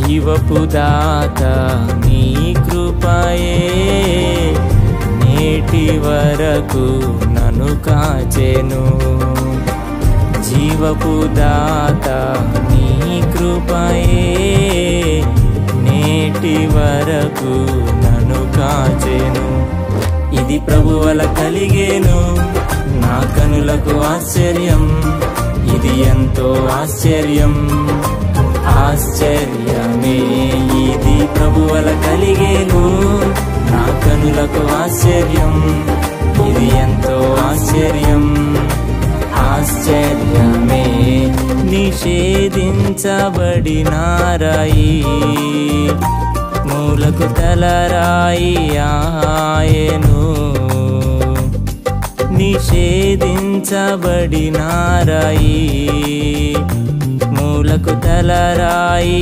జీవపు దాత నీ కృపయే నేటి వరకు నన్ను కాచెను జీవపు దాత నీ కృపయే నేటి వరకు నన్ను కాచెను ఇది ప్రభువల కలిగేను నా కనులకు ఆశ్చర్యం ఇది ఎంతో ఆశ్చర్యం ఆశ్చర్యమే ఇది ప్రభువల కలిగేను నా కనులకు ఆశ్చర్యం ఇది ఎంతో ఆశ్చర్యం ఆశ్చర్యమే నిషేధించబడిన రాయి మూలకు తలరాయి ఆయను నిషేధించబడిన రాయి మూలకు తలరాయి